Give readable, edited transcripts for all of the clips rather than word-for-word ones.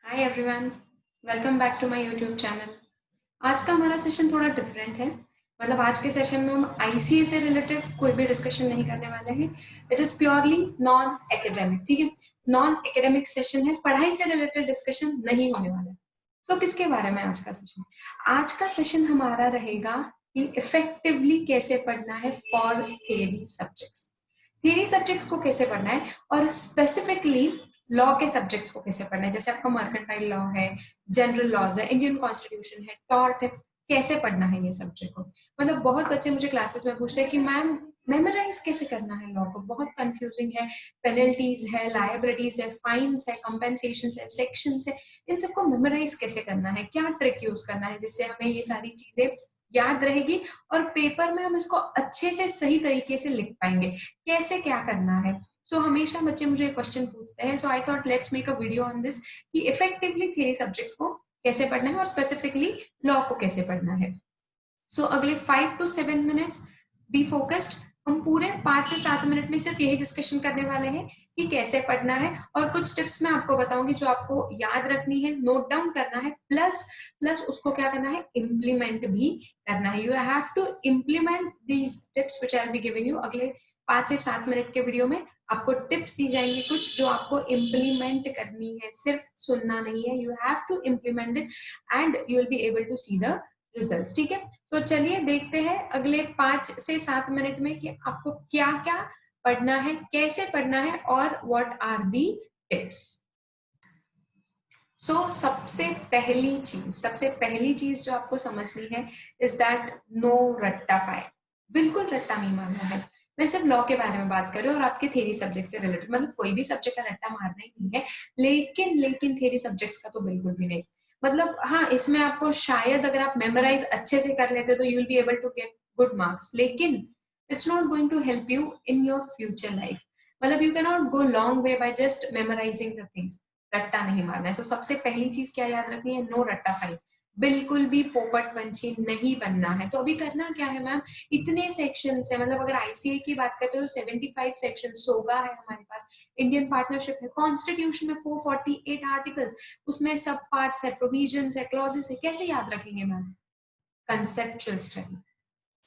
Hi everyone, welcome back to my YouTube channel. आज का हमारा सेशन थोड़ा डिफरेंट है। मतलब आज के सेशन में हम आईसीए से रिलेटेड कोई भी डिस्कशन नहीं करने वाले हैं। It is purely non academic, ठीक है। नॉन एकेडमिक सेशन है, पढ़ाई से रिलेटेड डिस्कशन नहीं होने वाला है। सो किसके बारे में आज का सेशन? आज का सेशन हमारा रहेगा कि इफेक्टिवली कैसे पढ़ना है for theory subjects. Theory subjects को कैसे पढ़ना है और स्पेसिफिकली लॉ के सब्जेक्ट्स को कैसे पढ़ना है। जैसे आपका मर्केंटाइल लॉ है, जनरल लॉज है, इंडियन कॉन्स्टिट्यूशन है, टॉर्ट है, कैसे पढ़ना है ये सब्जेक्ट को। मतलब बहुत बच्चे मुझे क्लासेस में पूछते हैं कि मैम मेमोराइज कैसे करना है लॉ को, बहुत कंफ्यूजिंग है, पेनल्टीज है, लायबिलिटीज है, फाइन्स है, कॉम्पेंसेशन है, सेक्शंस है, इन सबको मेमोराइज कैसे करना है, क्या ट्रिक यूज करना है जिससे हमें ये सारी चीजें याद रहेगी और पेपर में हम इसको अच्छे से सही तरीके से लिख पाएंगे। कैसे क्या करना है। सो हमेशा बच्चे मुझे क्वेश्चन पूछते हैं, so I thought let's make a video on this कि इफेक्टिवली थियरी सब्जेक्ट्स को कैसे पढ़ना है और स्पेसिफिकली लॉ को कैसे पढ़ना है। सो अगले 5 to 7 मिनट्स बी फोकस्ड। हम पूरे 5 से 7 मिनट में सिर्फ यही डिस्कशन करने वाले हैं कि कैसे पढ़ना है, और कुछ टिप्स मैं आपको बताऊंगी जो आपको याद रखनी है, नोट डाउन करना है, प्लस प्लस उसको क्या करना है, इम्प्लीमेंट भी करना है। You have to implement these tips which I will be giving you. अगले 5 से 7 मिनट के वीडियो में आपको टिप्स दी जाएंगी कुछ जो आपको इम्प्लीमेंट करनी है, सिर्फ सुनना नहीं है। You have to implement it and you will be able to see the results, ठीक है। सो चलिए देखते हैं अगले 5 से 7 मिनट में कि आपको क्या क्या पढ़ना है, कैसे पढ़ना है और व्हाट आर दी टिप्स। सो सबसे पहली चीज जो आपको समझनी है इज दैट नो रट्टा फाइल। बिल्कुल रट्टा नहीं मारना है। मैं सिर्फ लॉ के बारे में बात कर रही हूँ और आपके थ्योरी सब्जेक्ट से रिलेटेड, मतलब कोई भी सब्जेक्ट का रट्टा मारना ही नहीं है, लेकिन थ्योरी सब्जेक्ट्स का तो बिल्कुल भी नहीं। मतलब हाँ, इसमें आपको शायद अगर आप मेमोराइज अच्छे से कर लेते तो you will be able to get good marks, लेकिन it's not going to help you in your future life. मतलब you can not go long way by just memorising the things. रट्टा नहीं मारना है। तो सबसे पहली चीज क्या याद रखनी है, नो रट्टा फाइल। बिल्कुल भी पोपट पंछी नहीं बनना है। तो अभी करना क्या है मैम, इतने सेक्शंस है, मतलब अगर आईसीए की बात करते हो तो 75 सेक्शन, सोगा है हमारे पास, इंडियन पार्टनरशिप है, कॉन्स्टिट्यूशन में 448 आर्टिकल्स, उसमें सब पार्ट्स है, प्रोविजंस है, क्लॉजेस है, कैसे याद रखेंगे मैम? कंसेप्चुअल स्टडी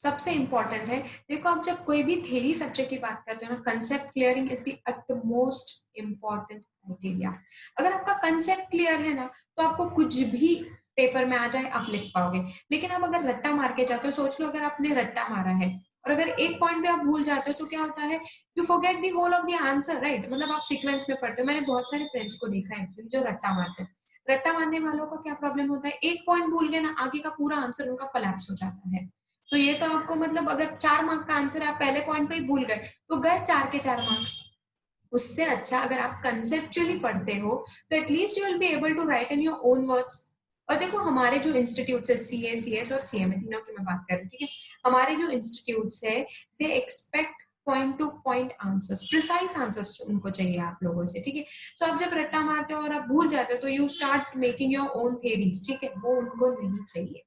सबसे इंपॉर्टेंट है। देखो आप जब कोई भी थ्योरी सब्जेक्ट की बात करते हो ना, concept clearing is the utmost important criteria. अगर आपका कंसेप्ट क्लियर है ना तो आपको कुछ भी पेपर में आ जाए आप लिख पाओगे। लेकिन आप अगर रट्टा मार के जाते हो, सोच लो अगर आपने रट्टा मारा है और अगर एक पॉइंट पे आप भूल जाते हो तो क्या होता है, you forget the whole of the answer, right. मतलब आप सीक्वेंस में पढ़ते हो, मैंने बहुत सारे फ्रेंड्स को देखा है एक्चुअली जो रट्टा मारते हैं। रट्टा मारने वालों का क्या प्रॉब्लम होता है, एक पॉइंट भूल गए ना, आगे का पूरा आंसर उनका कोलैप्स हो जाता है। तो ये तो आपको मतलब अगर 4 मार्क का आंसर है, आप पहले पॉइंट पे ही भूल गए तो गए 4 के 4 मार्क्स। उससे अच्छा अगर आप कंसेप्चुअली पढ़ते हो तो at least you will be able to write in your own words. और देखो हमारे जो इंस्टीट्यूट है, सीए, सीएस और सीएमए, तीनों की मैं बात कर रही हूँ, ठीक है। हमारे जो इंस्टीट्यूट है they expect point two point answers, precise answers उनको चाहिए आप लोगों से, ठीक है। सो आप जब रट्टा मारते हो और आप भूल जाते हो तो you start making your own theories, ठीक है, वो उनको नहीं चाहिए।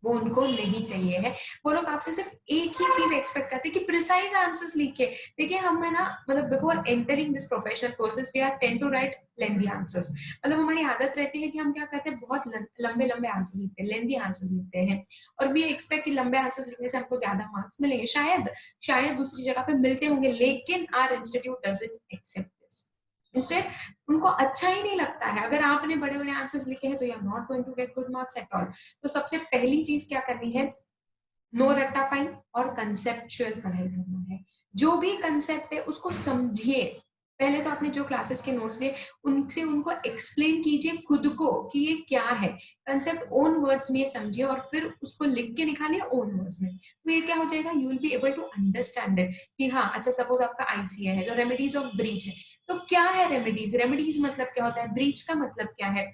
वो उनको नहीं चाहिए है। वो लोग आपसे सिर्फ एक ही चीज एक्सपेक्ट करते हैं कि प्रिसाइज आंसर्स लिखे। देखिए हम है ना, मतलब before entering this professional courses we are tend to write lengthy answers. मतलब हमारी आदत रहती है कि हम क्या करते हैं, बहुत लंबे लंबे आंसर्स लिखते हैं, लेंथी आंसर्स लिखते हैं, और वी एक्सपेक्ट कि लंबे आंसर्स लिखने से हमको ज्यादा मार्क्स मिलेंगे। शायद शायद दूसरी जगह पे मिलते होंगे, लेकिन our institute doesn't accept this. Instead उनको अच्छा ही नहीं लगता है। अगर आपने बड़े बड़े आंसर्स लिखे हैं तो you are not going to get good marks at all. तो सबसे पहली चीज क्या करनी है, नो रट्टा फाइल और कंसेप्चुअल पढ़ाई करना है। जो भी कंसेप्ट है उसको समझिए। पहले तो आपने जो क्लासेस के नोट्स लिए उनसे उनको एक्सप्लेन कीजिए खुद को कि ये क्या है। कंसेप्ट ओन वर्ड्स में समझिए और फिर उसको लिख के निकालिए ओन वर्ड्स में। तो ये क्या हो जाएगा, you will be able to understand it कि हाँ अच्छा, सपोज आपका आईसीए है तो रेमेडीज ऑफ ब्रीच है। तो क्या है रेमेडीज, रेमेडीज मतलब क्या होता है, ब्रीच का मतलब क्या है,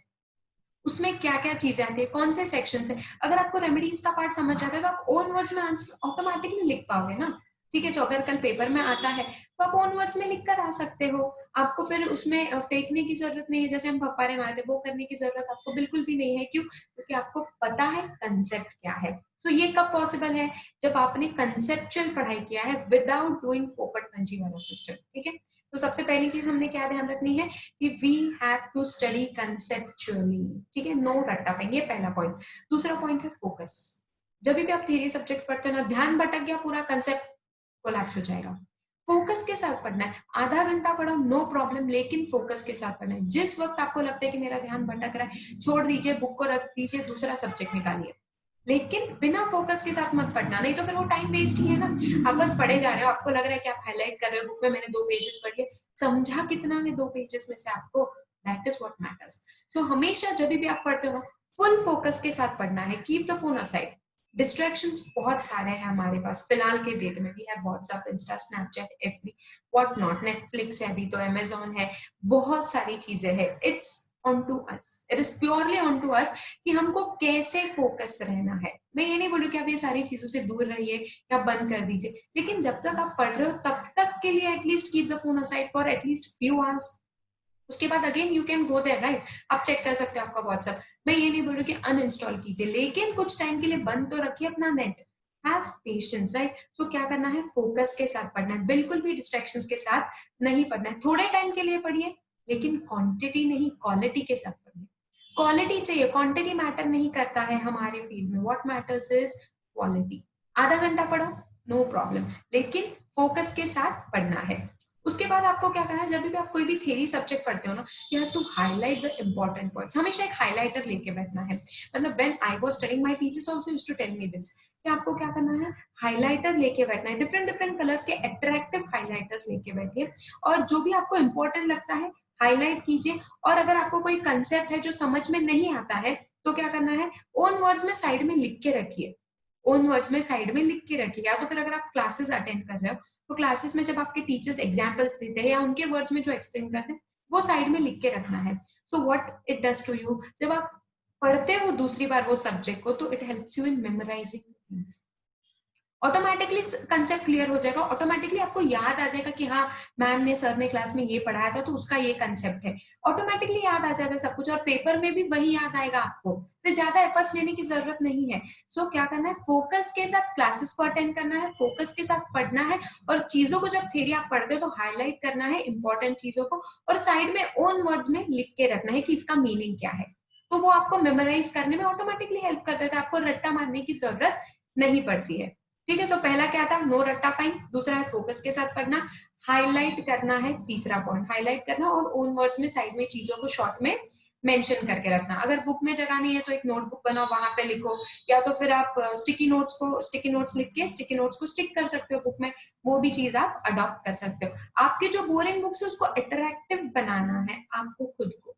उसमें क्या क्या चीजें आती है, कौन से सेक्शन है। अगर आपको रेमेडीज का पार्ट समझ जाता है तो आप ओन वर्ड्स में आंसर ऑटोमेटिकली लिख पाओगे ना, ठीक है। सो अगर कल पेपर में आता है तो आप ओन वर्ड्स में लिख कर आ सकते हो। आपको फिर उसमें फेंकने की जरूरत नहीं है, जैसे हम पप्पारे मारते थे वो करने की जरूरत आपको बिल्कुल भी नहीं है। क्यों? क्योंकि आपको पता है कंसेप्ट क्या है। तो ये कब पॉसिबल है, जब आपने कंसेप्चुअल पढ़ाई किया है विदाउट डूइंग पोपट पंची वाला सिस्टम, ठीक है। तो सबसे पहली चीज हमने क्या ध्यान रखनी है कि we have to study conceptually, ठीक है, नो रट्टाफिंग, ये पहला पॉइंट। दूसरा पॉइंट है फोकस। जब भी आप थ्योरी सब्जेक्ट्स पढ़ते हो ना, ध्यान भटक गया, पूरा कंसेप्ट कोलैप्स हो जाएगा। फोकस के साथ पढ़ना है, आधा घंटा पढ़ो नो प्रॉब्लम, लेकिन फोकस के साथ पढ़ना है। जिस वक्त आपको लगता है कि मेरा ध्यान भटक रहा है, छोड़ दीजिए, बुक को रख दीजिए, दूसरा सब्जेक्ट निकालिए, लेकिन बिना फोकस के साथ मत पढ़ना, नहीं तो फिर वो टाइम वेस्ट ही है ना। आप बस पढ़े जा रहे हो, आपको लग रहा है कि आप हाईलाइट कर रहे हो, बुक में मैंने 2 पेजेस पढ़ लिए, समझा कितना है 2 पेजेस में से आपको, दैट इज व्हाट मैटर्स। सो हमेशा जब भी आप पढ़ते हो ना, फुल फोकस के साथ पढ़ना है, keep the phone aside. Distractions बहुत सारे हैं हमारे पास फिलहाल के डेट में, भी है WhatsApp, Insta, Snapchat, FB, what not, Netflix है अभी तो, अमेजोन है, बहुत सारी चीजें हैं। It's on to us, it is purely on to us कि हमको कैसे फोकस रहना है। मैं ये नहीं बोलूँ कि आप ये सारी चीजों से दूर रहिए या बंद कर दीजिए, लेकिन जब तक आप पढ़ रहे हो तब तक के लिए at least keep the phone aside for at least few hours. उसके बाद again you can go there, right, आप चेक कर सकते हो आपका व्हाट्सएप। मैं ये नहीं बोल रही कि अनइंस्टॉल कीजिए, लेकिन कुछ टाइम के लिए बंद तो रखिए अपना net. Have patience, right. So क्या करना है, फोकस के साथ पढ़ना है, बिल्कुल भी डिस्ट्रैक्शंस के साथ नहीं पढ़ना है। थोड़े टाइम के लिए पढ़िए, लेकिन क्वांटिटी नहीं, क्वालिटी के साथ पढ़िए। क्वालिटी चाहिए, क्वांटिटी मैटर नहीं करता है हमारे फील्ड में, व्हाट मैटर्स इज क्वालिटी। आधा घंटा पढ़ो नो प्रॉब्लम, लेकिन फोकस के साथ पढ़ना है। उसके बाद आपको क्या करना है, जब भी आप कोई भी थ्योरी सब्जेक्ट पढ़ते हो ना, you have to highlight the important points. हमेशा एक हाइलाइटर लेके बैठना है। मतलब when I was studying, my teachers also used to tell me this, कि आपको क्या करना है, हाइलाइटर लेके बैठना है, डिफरेंट डिफरेंट कलर्स के अट्रैक्टिव हाइलाइटर्स लेके बैठिए, और जो भी आपको इंपॉर्टेंट लगता है हाईलाइट कीजिए। और अगर आपको कोई कंसेप्ट है जो समझ में नहीं आता है, तो क्या करना है, ओन वर्ड्स में साइड में लिख के रखिए। ओन वर्ड्स में साइड में लिख के रखिए, या तो फिर अगर आप क्लासेस अटेंड कर रहे हो, तो क्लासेस में जब आपके टीचर्स एग्जाम्पल्स देते हैं या उनके वर्ड्स में जो एक्सप्लेन करते हैं, वो साइड में लिख के रखना है। So what it does to you, जब आप पढ़ते हो दूसरी बार वो सब्जेक्ट को, तो it helps you in memorising things. Automatically concept clear हो जाएगा, ऑटोमेटिकली आपको याद आ जाएगा कि हाँ, मैम ने, सर ने क्लास में ये पढ़ाया था, तो उसका ये कंसेप्ट है। ऑटोमेटिकली याद आ जाएगा सब कुछ, और पेपर में भी वही याद आएगा आपको, फिर ज्यादा एफर्ट्स लेने की जरूरत नहीं है। सो क्या करना है, फोकस के साथ क्लासेस को अटेंड करना है, फोकस के साथ पढ़ना है, और चीजों को जब थ्योरी आप पढ़ते हो तो हाईलाइट करना है इंपॉर्टेंट चीजों को, और साइड में ओन वर्ड्स में लिख के रखना है कि इसका मीनिंग क्या है। तो वो आपको मेमोराइज करने में ऑटोमेटिकली हेल्प कर देता है, आपको रट्टा मारने की जरूरत नहीं पड़ती है। ठीक है, सो पहला क्या था, नो रट्टा फाइन। दूसरा है फोकस के साथ पढ़ना, हाईलाइट करना है, तीसरा पॉइंट हाईलाइट करना, और ओन वर्ड्स में साइड में चीजों को शॉर्ट में मेंशन करके रखना। अगर बुक में जगह नहीं है तो एक नोटबुक बनाओ, वहां पे लिखो, या तो फिर आप स्टिकी नोट्स लिख के स्टिकी नोट्स को स्टिक कर सकते हो बुक में, वो भी चीज आप अडॉप्ट कर सकते हो। आपके जो बोरिंग बुक्स है उसको अट्रैक्टिव बनाना है आपको खुद को।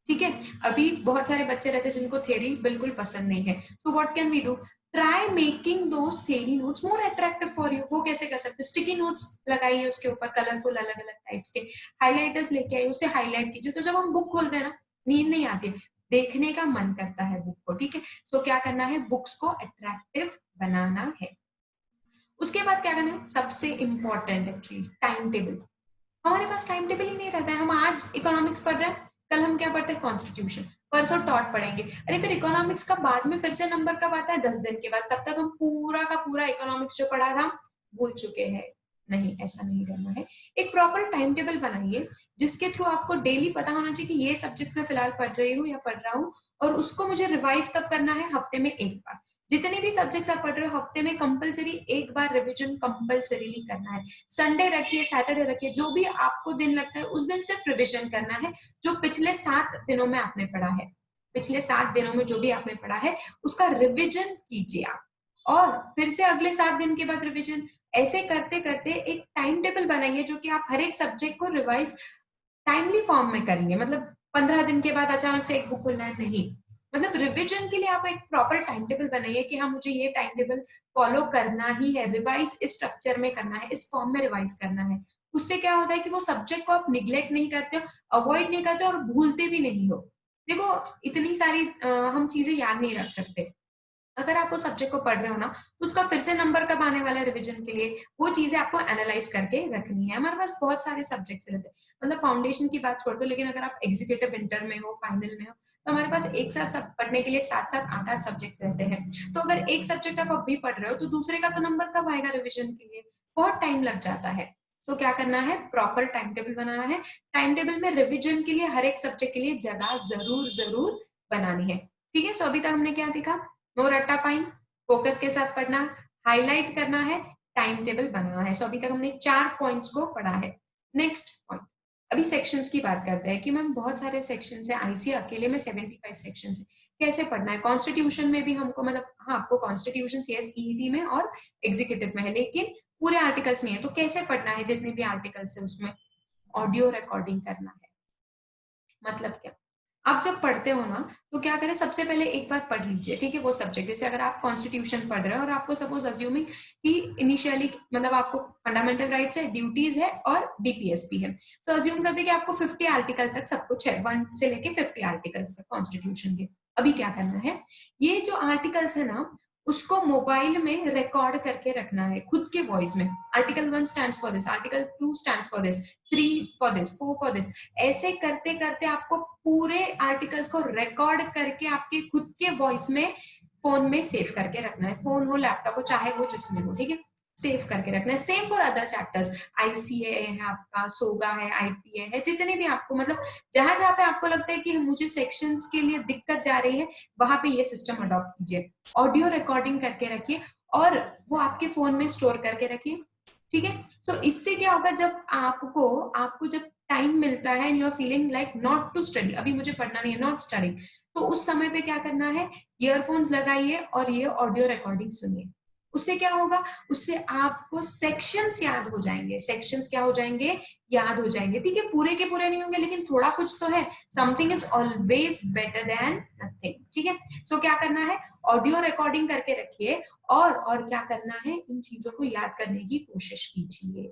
ठीक है, अभी बहुत सारे बच्चे रहते हैं जिनको थ्योरी बिल्कुल पसंद नहीं है, so what can we do, try making those theory notes more attractive for you. वो कैसे कर सकते हो, स्टिकी नोट्स लगाइए, उसके ऊपर कलरफुल अलग अलग टाइप्स के हाइलाइटर्स लेके आइए, उसे हाईलाइट कीजिए, तो जब हम बुक खोलते हैं ना, नींद नहीं आती, देखने का मन करता है बुक को। ठीक है, सो क्या करना है, बुक्स को अट्रैक्टिव बनाना है। उसके बाद क्या करना है, सबसे इंपॉर्टेंट एक्चुअली टाइम टेबल। हमारे पास टाइम टेबल ही नहीं रहता है। हम आज इकोनॉमिक्स पढ़ रहे हैं, कल हम क्या पढ़ते हैं, कॉन्स्टिट्यूशन, परसों टॉट पढ़ेंगे, अरे फिर इकोनॉमिक्स का बाद में फिर से नंबर कब आता है, 10 दिन के बाद, तब तक हम पूरा का पूरा इकोनॉमिक्स जो पढ़ा था भूल चुके हैं। नहीं, ऐसा नहीं करना है। एक प्रॉपर टाइम टेबल बनाइए, जिसके थ्रू आपको डेली पता होना चाहिए कि ये सब्जेक्ट मैं फिलहाल पढ़ रही हूँ या पढ़ रहा हूँ, और उसको मुझे रिवाइज कब करना है, हफ्ते में एक बार। जितने भी सब्जेक्ट्स आप पढ़ रहे हो, हफ्ते में कंपलसरी एक बार रिविजन कंपलसरीली करना है। संडे रखिए, सैटरडे रखिए, जो भी आपको दिन लगता है उस दिन सिर्फ रिविजन करना है, जो पिछले 7 दिनों में आपने पढ़ा है। पिछले 7 दिनों में जो भी आपने पढ़ा है उसका रिविजन कीजिए आप, और फिर से अगले 7 दिन के बाद रिविजन। ऐसे करते करते एक टाइम टेबल बनाइए, जो कि आप हर एक सब्जेक्ट को रिवाइज टाइमली फॉर्म में करेंगे। मतलब 15 दिन के बाद अचानक से एक बुक खुलना है, नहीं, मतलब रिविजन के लिए आप एक प्रॉपर टाइम टेबल बनाइए कि हाँ, मुझे ये टाइम टेबल फॉलो करना ही है, रिवाइज इस स्ट्रक्चर में करना है, इस फॉर्म में रिवाइज करना है। उससे क्या होता है कि वो सब्जेक्ट को आप निग्लेक्ट नहीं करते हो, अवॉइड नहीं करते और भूलते भी नहीं हो। देखो, इतनी सारी हम चीजें याद नहीं रख सकते। अगर आप वो सब्जेक्ट को पढ़ रहे हो ना, तो उसका फिर से नंबर कब आने वाला है रिवीजन के लिए, वो चीजें आपको एनालाइज करके रखनी है। हमारे पास बहुत सारे सब्जेक्ट्स रहते हैं, मतलब फाउंडेशन की बात छोड़ दो, लेकिन अगर आप एग्जीक्यूटिव इंटर में हो, फाइनल में हो, तो हमारे पास एक साथ सब पढ़ने के लिए 7-7, 8-8 सब्जेक्ट्स रहते हैं। तो अगर एक सब्जेक्ट आप अभी पढ़ रहे हो, तो दूसरे का तो नंबर कब आएगा रिविजन के लिए, बहुत टाइम लग जाता है। सो क्या करना है, प्रॉपर टाइम टेबल बनाना है। टाइम टेबल में रिविजन के लिए हर एक सब्जेक्ट के लिए जगह जरूर जरूर बनानी है। ठीक है, सो अभी तक हमने क्या देखा, नो रट्टा फाइन, फोकस के साथ पढ़ना, हाईलाइट करना है, टाइम टेबल बनाना है। सो अभी तक हमने 4 पॉइंट्स को पढ़ा है। नेक्स्ट पॉइंट, अभी सेक्शंस की बात करते हैं कि मैम बहुत सारे सेक्शंस है, आईसी अकेले में 75 सेक्शंस है, कैसे पढ़ना है। कॉन्स्टिट्यूशन में भी हमको मतलब हाँ, आपको कॉन्स्टिट्यूशन सीएस ईडी में और एग्जीक्यूटिव में है, लेकिन पूरे आर्टिकल्स नहीं है, तो कैसे पढ़ना है, जितने भी आर्टिकल्स है उसमें ऑडियो रिकॉर्डिंग करना है। मतलब क्या, आप जब पढ़ते हो ना तो क्या करें, सबसे पहले एक बार पढ़ लीजिए, ठीक है, वो सब्जेक्ट। जैसे अगर आप कॉन्स्टिट्यूशन पढ़ रहे हो और आपको सपोज अज्यूमिंग कि इनिशियली मतलब आपको फंडामेंटल राइट्स है, ड्यूटीज है और डीपीएसपी है, तो अज्यूम करते कि आपको 50 आर्टिकल तक सब कुछ है, 1 से लेके 50 आर्टिकल्स तक कॉन्स्टिट्यूशन के। अभी क्या करना है, ये जो आर्टिकल्स है ना उसको मोबाइल में रिकॉर्ड करके रखना है खुद के वॉइस में। Article 1 stands for this, article 2 stands for this, 3 for this, 4 for this, ऐसे करते करते आपको पूरे आर्टिकल्स को रिकॉर्ड करके आपके खुद के वॉइस में फोन में सेव करके रखना है। फोन हो, लैपटॉप हो, चाहे वो जिसमें हो, ठीक है, सेव करके रखना है। Same for other chapters, ICA है आपका, सोगा है, आईपीए है, जितने भी आपको मतलब जहां जहां पे आपको लगता है कि मुझे सेक्शंस के लिए दिक्कत जा रही है, वहां पे ये सिस्टम अडॉप्ट कीजिए। ऑडियो रिकॉर्डिंग करके रखिए और वो आपके फोन में स्टोर करके रखिए। ठीक है, सो इससे क्या होगा, जब आपको आपको जब टाइम मिलता है and you are feeling like not to study, अभी मुझे पढ़ना नहीं है, नॉट स्टडिंग, तो उस समय पे क्या करना है, ईयरफोन्स लगाइए और ये ऑडियो रिकॉर्डिंग सुनिए। उससे क्या होगा, उससे आपको सेक्शंस याद हो जाएंगे। सेक्शंस क्या हो जाएंगे, याद हो जाएंगे। ठीक है, पूरे के पूरे नहीं होंगे लेकिन थोड़ा कुछ तो है। Something is always better than nothing. ठीक है, सो क्या करना है, ऑडियो रिकॉर्डिंग करके रखिए और क्या करना है, इन चीजों को याद करने की कोशिश कीजिए।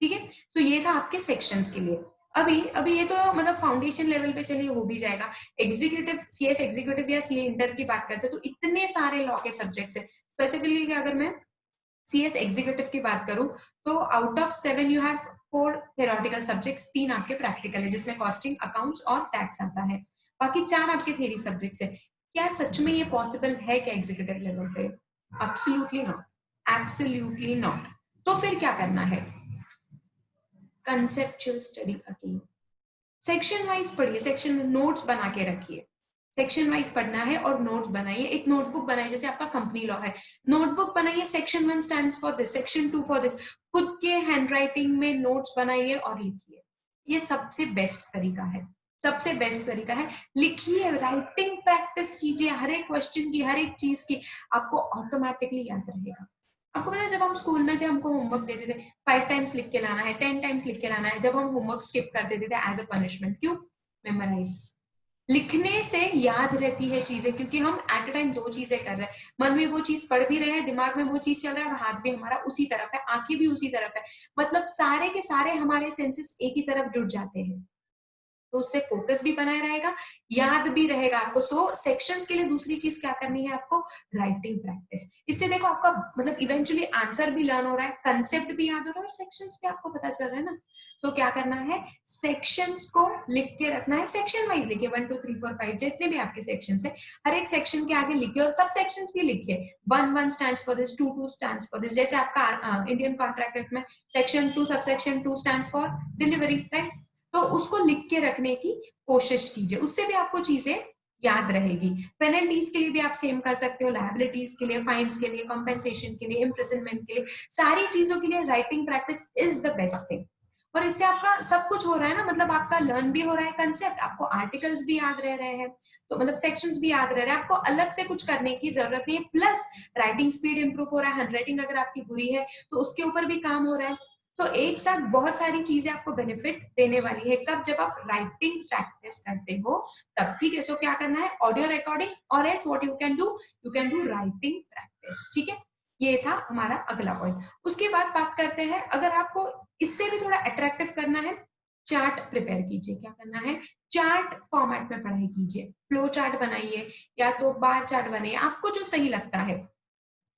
ठीक है, सो ये था आपके सेक्शंस के लिए। अभी अभी ये तो मतलब फाउंडेशन लेवल पे चलिए हो भी जाएगा। एग्जीक्यूटिव, सीएस एग्जीक्यूटिव या सीए इंटर की बात करते हैं तो इतने सारे लॉ के सब्जेक्ट्स है। स्पेसिफिकली अगर मैं सीएस एग्जीक्यूटिव की बात करूं तो out of 7 you have 4 theoretical subjects, 3 आपके प्रैक्टिकल है जिसमें कॉस्टिंग, अकाउंट्स और टैक्स आता है, बाकी 4 आपके थ्योरी सब्जेक्ट्स है। क्या सच में ये पॉसिबल है क्या एग्जीक्यूटिव लेवल पे? Absolutely not, absolutely not. तो फिर क्या करना है, conceptual study again, section wise पढ़िए, सेक्शन नोट्स बना के रखिए। सेक्शन वाइज पढ़ना है और नोट्स बनाइए, एक नोटबुक बनाइए, जैसे आपका कंपनी लॉ है, नोटबुक बनाइए, section 1 stands for this, section 2 for this, खुद के हैंडराइटिंग में नोट्स बनाइए और लिखिए। ये सबसे बेस्ट तरीका है, सबसे बेस्ट तरीका है। लिखिए, राइटिंग प्रैक्टिस कीजिए, हर एक क्वेश्चन की, हर एक चीज की, आपको ऑटोमेटिकली याद रहेगा। आपको पता है जब हम स्कूल में थे हमको होमवर्क देते थे 5 टाइम्स लिख के लाना है, 10 टाइम्स लिख के लाना है, जब हम होमवर्क स्किप कर देते थे एज अ पनिशमेंट, क्यों? मेमोराइज। लिखने से याद रहती है चीजें, क्योंकि हम एट अ टाइम 2 चीजें कर रहे हैं, मन में वो चीज पढ़ भी रहे हैं, दिमाग में वो चीज चल रहा है और हाथ भी हमारा उसी तरफ है, आंखें भी उसी तरफ है, मतलब सारे के सारे हमारे सेंसेस एक ही तरफ जुड़ जाते हैं, तो उससे फोकस भी बनाए रहेगा, याद भी रहेगा आपको। सो सेक्शंस के लिए दूसरी चीज क्या करनी है आपको, राइटिंग प्रैक्टिस। इससे देखो आपका मतलब इवेंचुअली आंसर भी लर्न हो रहा है, कंसेप्ट भी याद हो रहा है और सेक्शंस भी आपको पता चल रहा है ना। सो क्या करना है, सेक्शंस को लिख के रखना है, सेक्शन वाइज लिखिए, 1 2 3 4 5 जितने भी आपके सेक्शंस है, हर एक सेक्शन के आगे लिखिए और सब सेक्शंस भी लिखिए। 1 1 stands for this, 2 2 stands for this, जैसे आपका इंडियन कॉन्ट्रैक्ट एक्ट में section 2 subsection 2 stands for delivery, right? तो उसको लिख के रखने की कोशिश कीजिए, उससे भी आपको चीजें याद रहेगी। पेनल्टीज के लिए भी आप सेम कर सकते हो, लायबिलिटीज के लिए, फाइन्स के लिए, कॉम्पेंसेशन के लिए, इम्प्रिजनमेंट के लिए, सारी चीजों के लिए writing practice is the best thing. और इससे आपका सब कुछ हो रहा है ना, मतलब आपका लर्न भी हो रहा है कंसेप्ट, आपको आर्टिकल्स भी याद रह रहे हैं, तो मतलब सेक्शंस भी याद रह रहे हैं, आपको अलग से कुछ करने की जरूरत नहीं है, प्लस राइटिंग स्पीड इंप्रूव हो रहा है, हैंडराइटिंग अगर आपकी बुरी है तो उसके ऊपर भी काम हो रहा है। तो एक साथ बहुत सारी चीजें आपको बेनिफिट देने वाली है, कब? जब आप राइटिंग प्रैक्टिस करते हो तब। ठीक है, सो क्या करना है, ऑडियो रिकॉर्डिंग और else what you can do writing practice. ठीक है, ये था हमारा अगला पॉइंट। उसके बाद बात करते हैं, अगर आपको इससे भी थोड़ा अट्रैक्टिव करना है, चार्ट प्रिपेयर कीजिए। क्या करना है, चार्ट फॉर्मेट में पढ़ाई कीजिए, फ्लो चार्ट बनाइए या तो बार चार्ट बनाइए, आपको जो सही लगता है।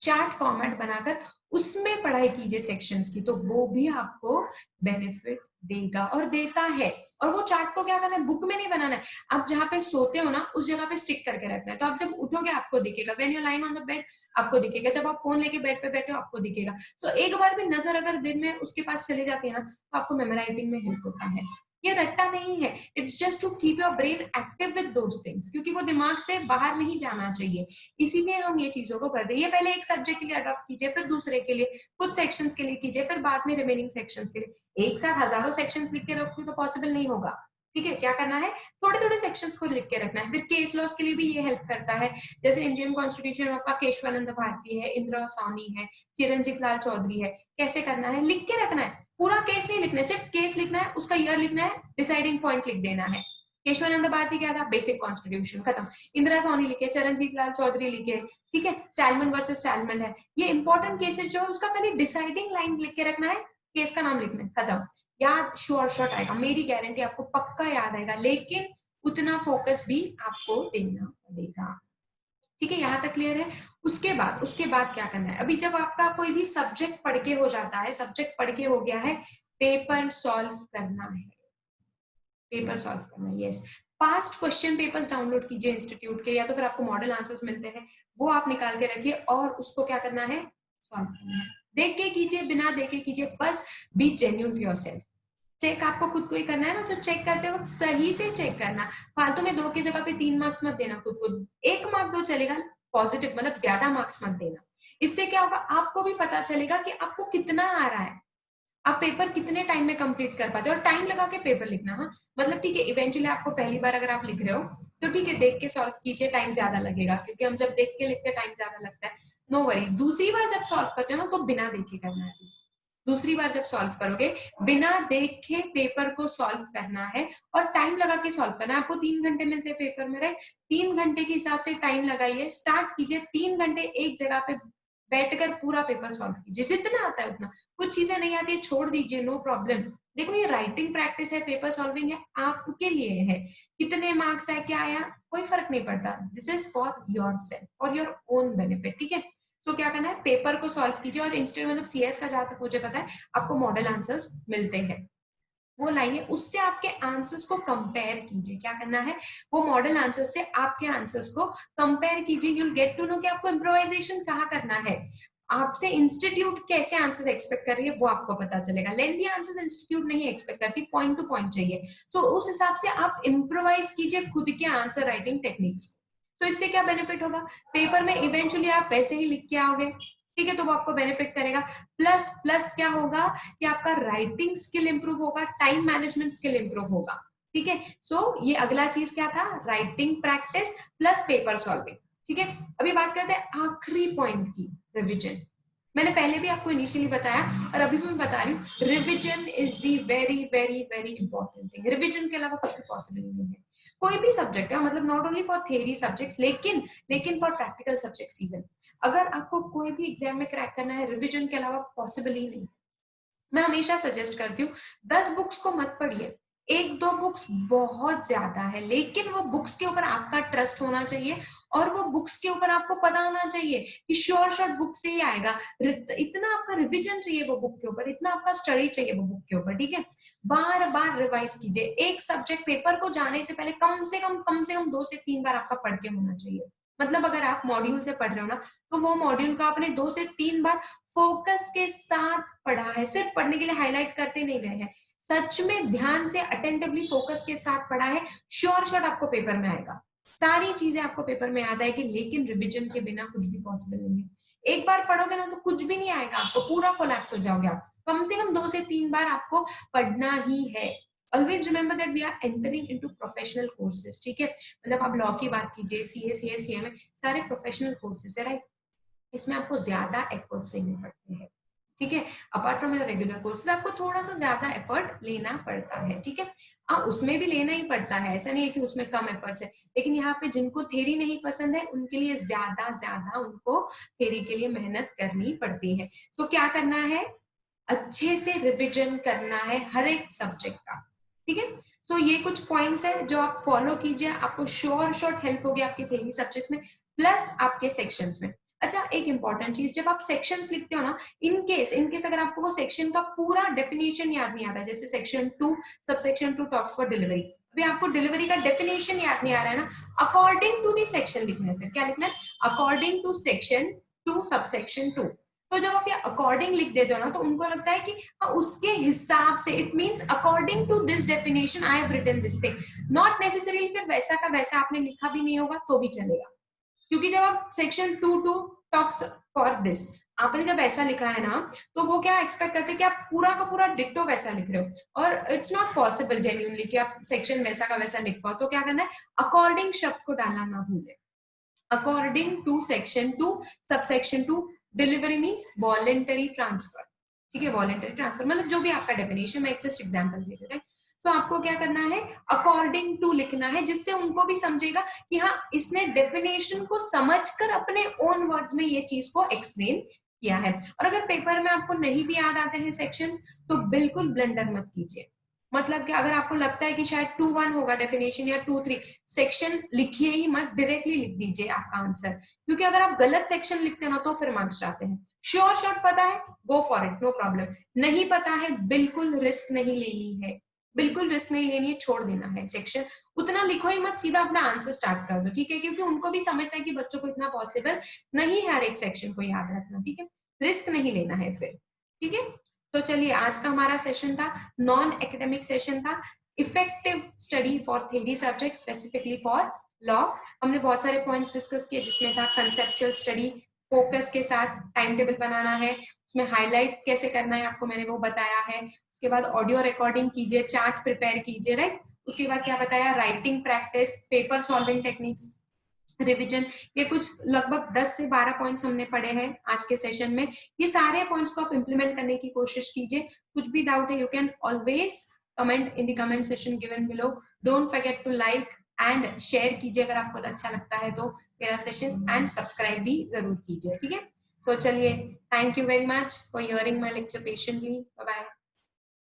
चार्ट फॉर्मेट बनाकर उसमें पढ़ाई कीजिए सेक्शंस की, तो वो भी आपको बेनिफिट देगा और देता है। और वो चार्ट को क्या करना है, बुक में नहीं बनाना है, आप जहाँ पे सोते हो ना उस जगह पे स्टिक करके रखना है, तो आप जब उठोगे आपको दिखेगा, when you lying on the bed आपको दिखेगा, जब आप फोन लेके बेड पे बैठे हो आपको दिखेगा। तो एक बार भी नजर अगर दिन में उसके पास चले जाती है ना, तो आपको मेमोराइजिंग में हेल्प होता है। ये रट्टा नहीं है, it's just to keep your brain active with those things, क्योंकि वो दिमाग से बाहर नहीं जाना चाहिए, इसीलिए हम ये चीजों को करते हैं। ये पहले एक सब्जेक्ट के लिए अडॉप्ट कीजिए, फिर दूसरे के लिए, कुछ सेक्शंस के लिए कीजिए, फिर बाद में रिमेनिंग सेक्शंस के लिए। एक साथ हजारों सेक्शंस लिख के रखोगे तो पॉसिबल नहीं होगा, ठीक है। क्या करना है, थोड़े थोड़े सेक्शंस को लिख के रखना है। फिर केस लॉस के लिए भी ये हेल्प करता है, जैसे इंडियन कॉन्स्टिट्यूशन में आपका केशवानंद भारती है, इंदिरा साहनी है, चिरंजीत लाल चौधरी है। कैसे करना है, लिख के रखना है, पूरा केस नहीं लिखना है, सिर्फ केस लिखना है, उसका ईयर लिखना है, डिसाइडिंग पॉइंट लिख देना है। केशवानंद भारती क्या था, बेसिक कॉन्स्टिट्यूशन, खत्म। इंदिरा साहनी लिखे, चरणजीत लाल चौधरी लिखे, ठीक है, सैलमन वर्सेस सैलमन है, ये इंपॉर्टेंट केसेस जो है उसका खाली डिसाइडिंग लाइन लिख के रखना है, केस का नाम लिखना है, खत्म। याद श्योर शॉट आएगा, मेरी गारंटी, आपको पक्का याद आएगा, लेकिन उतना फोकस भी आपको देना पड़ेगा, ठीक है। यहाँ तक क्लियर है। उसके बाद क्या करना है, अभी जब आपका कोई भी सब्जेक्ट पढ़ के हो जाता है, सब्जेक्ट पढ़ के हो गया है, पेपर सॉल्व करना है, पेपर सॉल्व करना है, yes. Past question papers download कीजिए इंस्टीट्यूट के, या तो फिर आपको मॉडल आंसर्स मिलते हैं, वो आप निकाल के रखिए और उसको क्या करना है, सॉल्व करना है। देख के कीजिए, बिना देखे कीजिए, बस be genuine to yourself. Check आपको खुद को ही करना है ना, तो चेक करते वक्त सही से चेक करना, फालतू में 2 की जगह पे 3 मार्क्स मत देना खुद को, 1 मार्क 2 चलेगा, पॉजिटिव मतलब ज्यादा मार्क्स मत देना। इससे क्या होगा, आपको भी पता चलेगा कि आपको कितना आ रहा है, आप पेपर कितने टाइम में कंप्लीट कर पाते हो, और टाइम लगा के पेपर लिखना, हाँ मतलब ठीक है। इवेंचुअली आपको पहली बार अगर आप लिख रहे हो तो ठीक है, देख के सॉल्व कीजिए, टाइम ज्यादा लगेगा, क्योंकि हम जब देख के लिखते टाइम ज्यादा लगता है, नो वरीज। दूसरी बार जब सॉल्व करते हो ना, तो बिना देखे करना है। दूसरी बार जब सॉल्व करोगे, बिना देखे पेपर को सॉल्व करना है, और टाइम लगा के सॉल्व करना है। आपको 3 घंटे मिलते हैं पेपर में, राइट, 3 घंटे के हिसाब से टाइम लगाइए, स्टार्ट कीजिए, 3 घंटे एक जगह पे बैठकर पूरा पेपर सॉल्व कीजिए, जितना आता है उतना। कुछ चीजें नहीं आती है, छोड़ दीजिए, नो प्रॉब्लम। देखो ये राइटिंग प्रैक्टिस है, पेपर सॉल्विंग है, आपके लिए है। कितने मार्क्स आए, क्या आया, कोई फर्क नहीं पड़ता, this is for your self, for your own benefit, ठीक है। तो क्या करना है, पेपर को सॉल्व कीजिए, और इंस्टेंट मतलब सीएस का जहां तक मुझे पता है आपको मॉडल आंसर्स मिलते हैं, वो लाइए, उससे आपके आंसर्स को कंपेयर कीजिए। क्या करना है, वो मॉडल आंसर्स से आपके आंसर्स को कंपेयर कीजिए, you will get to know कि आपको इम्प्रोवाइजेशन कहाँ करना है, आपसे इंस्टीट्यूट कैसे आंसर्स एक्सपेक्ट कर रही है वो आपको पता चलेगा। लेंथी आंसर्स इंस्टीट्यूट नहीं एक्सपेक्ट करती, पॉइंट टू पॉइंट चाहिए, तो उस हिसाब से आप इम्प्रोवाइज कीजिए खुद के आंसर राइटिंग टेक्निक्स। तो इससे क्या बेनिफिट होगा, पेपर में इवेंचुअली आप वैसे ही लिख के आओगे, ठीक है, तो वो आपको बेनिफिट करेगा। प्लस प्लस क्या होगा कि आपका राइटिंग स्किल इंप्रूव होगा, टाइम मैनेजमेंट स्किल इंप्रूव होगा, ठीक है। सो ये अगला चीज क्या था, writing practice plus paper solving, ठीक है। अभी बात करते हैं आखिरी पॉइंट की, रिविजन। मैंने पहले भी आपको इनिशियली बताया और अभी भी मैं बता रही हूँ, revision is the very very very important thing. Revision के अलावा कुछ भी पॉसिबल नहीं है, कोई भी सब्जेक्ट है, मतलब not only for theory subjects, लेकिन फॉर प्रैक्टिकल सब्जेक्ट्स इवन। अगर आपको कोई भी एग्जाम में क्रैक करना है, रिविजन के अलावा पॉसिबल ही नहीं। मैं हमेशा सजेस्ट करती हूँ 10 बुक्स को मत पढ़िए, 1-2 बुक्स बहुत ज्यादा है, लेकिन वो बुक्स के ऊपर आपका ट्रस्ट होना चाहिए, और वो बुक्स के ऊपर आपको पता होना चाहिए कि श्योर शॉट बुक से ही आएगा। इतना आपका रिविजन चाहिए वो बुक के ऊपर, इतना आपका स्टडी चाहिए वो बुक के ऊपर, ठीक है। बार बार रिवाइज कीजिए, एक सब्जेक्ट पेपर को जाने से पहले कम से कम 2 से 3 बार आपका पढ़ के होना चाहिए। मतलब अगर आप मॉड्यूल से पढ़ रहे हो ना, तो वो मॉड्यूल का आपने 2 से 3 बार फोकस के साथ पढ़ा है, सिर्फ पढ़ने के लिए हाईलाइट करते नहीं गए हैं, सच में ध्यान से अटेंटिवली फोकस के साथ पढ़ा है, श्योर शॉट आपको पेपर में आएगा, सारी चीजें आपको पेपर में याद आएगी। लेकिन रिविजन के बिना कुछ भी पॉसिबल नहीं है। एक बार पढ़ोगे ना तो कुछ भी नहीं आएगा आपको, पूरा कोलैप्स हो जाओगे आप। कम से कम 2 से 3 बार आपको पढ़ना ही है। Always remember that we are entering into professional courses, ठीक है। मतलब आप लॉ की बात कीजिए, सीए, सारे प्रोफेशनल कोर्सेज है, राइट। इसमें आपको ज्यादा एफर्ट्स लेने पड़ते हैं, ठीक है। Apart from your regular courses आपको थोड़ा सा ज्यादा एफर्ट लेना पड़ता है, ठीक है। हाँ, उसमें भी लेना ही पड़ता है, ऐसा नहीं है कि उसमें कम एफर्ट्स है, लेकिन यहाँ पे जिनको थ्योरी नहीं पसंद है उनके लिए ज्यादा उनको थ्योरी के लिए मेहनत करनी पड़ती है। सो क्या करना है, अच्छे से रिविजन करना है हर एक सब्जेक्ट का, ठीक है। सो ये कुछ पॉइंट्स है जो आप फॉलो कीजिए, आपको श्योर शॉट हेल्प होगी आपके थ्योरी सब्जेक्ट्स में प्लस आपके सेक्शंस में। अच्छा, एक इंपॉर्टेंट चीज, जब आप सेक्शंस लिखते हो ना, इन केस अगर आपको वो सेक्शन का पूरा डेफिनेशन याद नहीं आता, जैसे section 2 subsection 2 talks for delivery, अभी आपको डिलीवरी का डेफिनेशन याद नहीं आ रहा है ना, अकॉर्डिंग टू द सेक्शन लिखना है। फिर क्या लिखना है? According to section 2 subsection 2। तो जब आप ये अकॉर्डिंग लिख देते हो ना, तो उनको लगता है कि हाँ, उसके हिसाब से, it means according to this definition I have written this thing. Not necessarily फिर वैसा का वैसा आपने लिखा भी नहीं होगा तो भी चलेगा, क्योंकि जब आप सेक्शन 2 टॉक्स फॉर दिस, आपने जब ऐसा लिखा है ना, तो वो क्या एक्सपेक्ट करते हैं कि आप पूरा का पूरा डिट्टो वैसा लिख रहे हो, और इट्स नॉट पॉसिबल जेन्युइनली कि आप सेक्शन वैसा का वैसा लिख पाओ। तो क्या करना है? अकॉर्डिंग शब्द को डालना ना भूले। According to section 2 subsection 2 delivery means voluntary transfer. ठीक है, वॉलेंटरी ट्रांसफर मतलब जो भी आपका डेफिनेशन, मैं एक जस्ट एग्जांपल दे रही हूं। तो आपको क्या करना है? अकॉर्डिंग टू लिखना है, जिससे उनको भी समझेगा कि हाँ, इसने डेफिनेशन को समझकर अपने ओन वर्ड्स में ये चीज को एक्सप्लेन किया है। और अगर पेपर में आपको नहीं भी याद आते हैं सेक्शंस, तो बिल्कुल ब्लंडर मत कीजिए। मतलब कि अगर आपको लगता है कि शायद 2-1 होगा डेफिनेशन या 2-3, सेक्शन लिखिए ही मत, डायरेक्टली लिख दीजिए आपका आंसर, क्योंकि अगर आप गलत सेक्शन लिखते हैं ना, तो फिर मार्क्स जाते हैं। श्योर शॉट पता है, go for it, no problem. नहीं पता है, बिल्कुल रिस्क नहीं लेनी है, बिल्कुल रिस्क नहीं लेनी है, छोड़ देना है सेक्शन। उतना लिखो ही मत, सीधा अपना आंसर स्टार्ट कर दो, ठीक है? क्योंकि उनको भी समझना है कि बच्चों को इतना पॉसिबल नहीं है हर एक सेक्शन को याद रखना, ठीक है? रिस्क नहीं लेना है फिर, ठीक है? तो चलिए, आज का हमारा सेशन था, नॉन एकेडमिक सेशन था, effective study for theory subject specifically for law. हमने बहुत सारे पॉइंट्स डिस्कस किए, जिसमें था कंसेप्चुअल स्टडी, फोकस के साथ टाइम टेबल बनाना है, उसमें हाईलाइट कैसे करना है आपको मैंने वो बताया है। उसके बाद ऑडियो रिकॉर्डिंग कीजिए, चार्ट प्रिपेयर कीजिए, राइट? उसके बाद क्या बताया? Writing practice, paper solving techniques, revision. ये कुछ लगभग 10 से 12 पॉइंट्स हमने पढ़े हैं आज के सेशन में। ये सारे पॉइंट्स को आप इंप्लीमेंट करने की कोशिश कीजिए। कुछ भी डाउट है, you can always comment in the comment session given below. Don't forget to like and share कीजिए अगर आपको अच्छा लगता है तो मेरा सेशन, एंड सब्सक्राइब भी जरूर कीजिए, ठीक है? सो चलिए, thank you very much for hearing my lecture patiently. Bye bye.